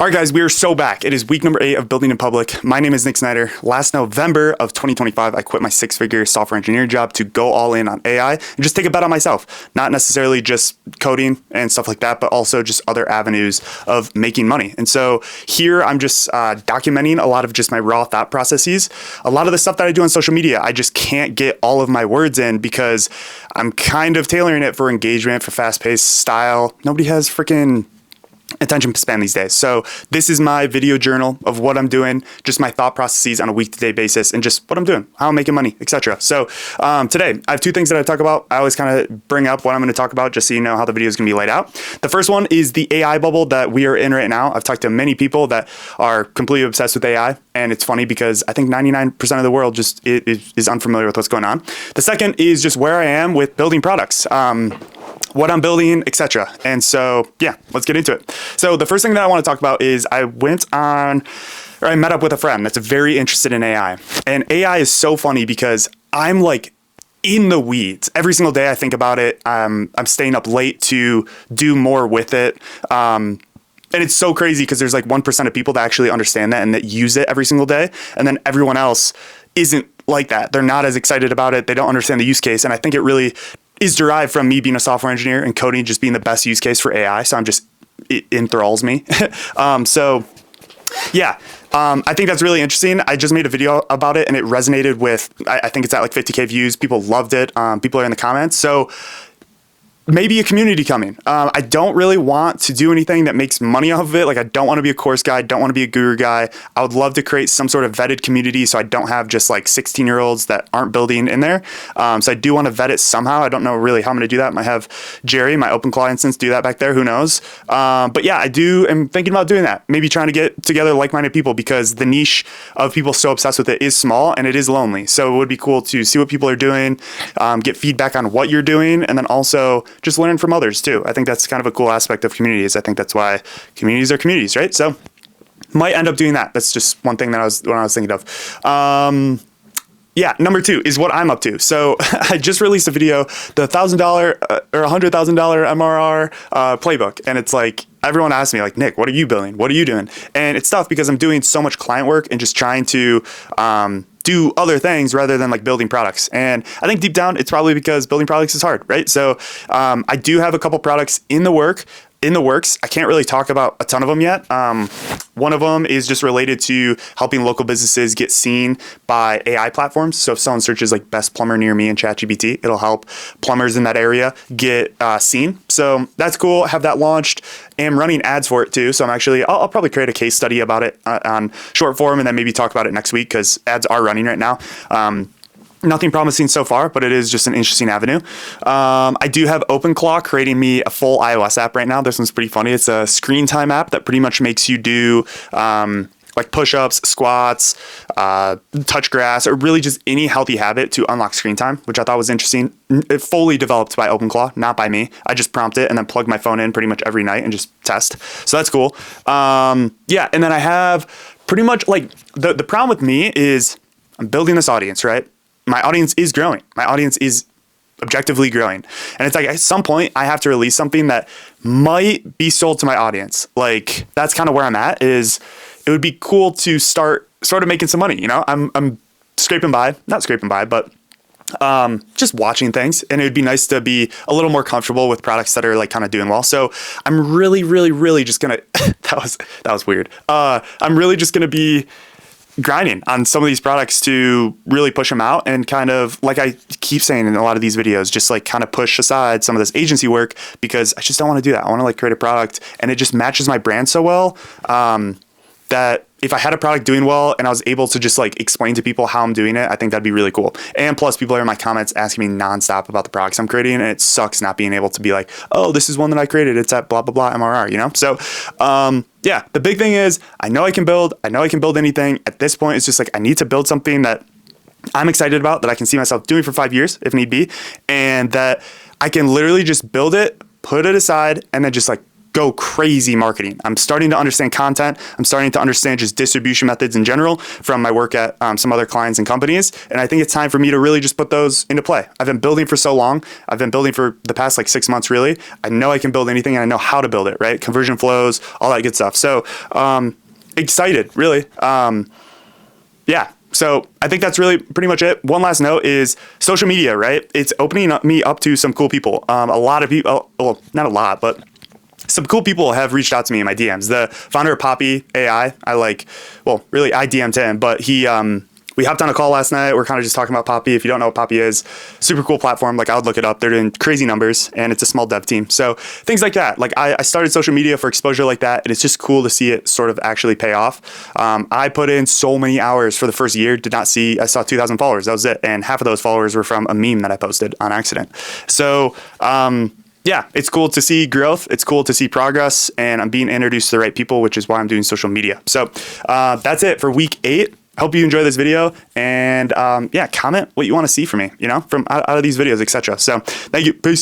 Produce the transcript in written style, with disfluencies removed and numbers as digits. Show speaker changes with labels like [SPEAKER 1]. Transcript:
[SPEAKER 1] All right, guys, we are so back. It is week number 8 of Building in Public. My name is Nick Snyder. Last November of 2025, I quit my 6-figure software engineering job to go all in on AI and just take a bet on myself. Not necessarily just coding and stuff like that, but also just other avenues of making money. And so here I'm just documenting a lot of just my raw thought processes. A lot of the stuff that I do on social media, I just can't get all of my words in because I'm kind of tailoring it for engagement, for fast-paced style. Nobody has freaking attention span these days. So this is my video journal of what I'm doing, just my thought processes on a week-to-day basis and just what I'm doing, how I'm making money, etc. So today I have 2 things that I talk about. I always kind of bring up what I'm going to talk about just so you know how the video is going to be laid out. The first one is the AI bubble that we are in right now. I've talked to many people that are completely obsessed with AI, and it's funny because I think 99% of the world just is unfamiliar with what's going on. The second is just where I am with building products. What I'm building, etc. And so, yeah, let's get into it. So the first thing that I want to talk about is I met up with a friend that's very interested in AI. And AI is so funny because I'm like in the weeds. Every single day I think about it. I'm staying up late to do more with it. And it's so crazy because there's like 1% of people that actually understand that and that use it every single day. And then everyone else isn't like that. They're not as excited about it. They don't understand the use case. And I think it really is derived from me being a software engineer and coding just being the best use case for AI. So it enthralls me. I think that's really interesting. I just made a video about it and it resonated with, I think it's at like 50K views. People loved it. People are in the comments. So maybe a community coming. I don't really want to do anything that makes money off of it. Like I don't want to be a course guy. Don't want to be a guru guy. I would love to create some sort of vetted community so I don't have just like 16-year-olds that aren't building in there. So I do want to vet it somehow. I don't know really how I'm going to do that. I might have Jerry, my OpenClaw instance, do that back there. Who knows? But yeah, am thinking about doing that. Maybe trying to get together like-minded people because the niche of people so obsessed with it is small and it is lonely. So it would be cool to see what people are doing, get feedback on what you're doing, and then also just learn from others too. I think that's kind of a cool aspect of communities. I think that's why communities are communities, right? So might end up doing that. That's just one thing that I was thinking of. Number 2 is what I'm up to. So I just released a video, the $1,000 or $100,000 MRR playbook. And it's like, everyone asks me like, Nick, what are you building? What are you doing? And it's tough because I'm doing so much client work and just trying to, do other things rather than like building products. And I think deep down, it's probably because building products is hard, right? So I do have a couple products in the works. I can't really talk about a ton of them yet. One of them is just related to helping local businesses get seen by AI platforms. So if someone searches like best plumber near me in ChatGPT, it'll help plumbers in that area get seen. So that's cool. I have that launched. Am running ads for it too. So I'll probably create a case study about it on short form and then maybe talk about it next week because ads are running right now. Nothing promising so far, but it is just an interesting avenue. I do have OpenClaw creating me a full iOS app right now. This one's pretty funny. It's a screen time app that pretty much makes you do like push-ups, squats, touch grass, or really just any healthy habit to unlock screen time, which I thought was interesting. It fully developed by OpenClaw, not by me. I just prompt it and then plug my phone in pretty much every night and just test. So that's cool. And then I have pretty much like the problem with me is I'm building this audience, right? My audience is growing. My audience is objectively growing. And it's like at some point I have to release something that might be sold to my audience. Like that's kind of where I'm at is it would be cool to start sort of making some money. You know, I'm not scraping by, but just watching things. And it would be nice to be a little more comfortable with products that are like kind of doing well. So I'm really just going to, that was weird. I'm really just going to be grinding on some of these products to really push them out and kind of like I keep saying in a lot of these videos, just like kind of push aside some of this agency work because I just don't want to do that. I want to like create a product and it just matches my brand so well that if I had a product doing well and I was able to just like explain to people how I'm doing it, I think that'd be really cool. And plus people are in my comments asking me nonstop about the products I'm creating and it sucks not being able to be like, oh, this is one that I created. It's at blah, blah, blah MRR, you know? So, the big thing is I know I can build anything. At this point, it's just like, I need to build something that I'm excited about, that I can see myself doing for 5 years if need be. And that I can literally just build it, put it aside, and then just like go crazy marketing. I'm starting to understand content. I'm starting to understand just distribution methods in general from my work at some other clients and companies. And I think it's time for me to really just put those into play. I've been building for so long. I've been building for the past like 6 months, really. I know I can build anything and I know how to build it, right? Conversion flows, all that good stuff. So excited, really. Yeah. So I think that's really pretty much it. One last note is social media, right? It's opening me up to some cool people. A lot of people, well, not a lot, but some cool people have reached out to me in my DMs. The founder of Poppy AI, I DM'd him, but we hopped on a call last night. We're kind of just talking about Poppy. If you don't know what Poppy is, super cool platform. Like I would look it up. They're doing crazy numbers and it's a small dev team. So things like that. Like I started social media for exposure like that. And it's just cool to see it sort of actually pay off. I put in so many hours for the first year, I saw 2,000 followers. That was it. And half of those followers were from a meme that I posted on accident. So, yeah, it's cool to see growth. It's cool to see progress, and I'm being introduced to the right people, which is why I'm doing social media. So that's it for week 8. Hope you enjoy this video, and yeah, comment what you want to see from me, from out of these videos, etc. So thank you. Peace.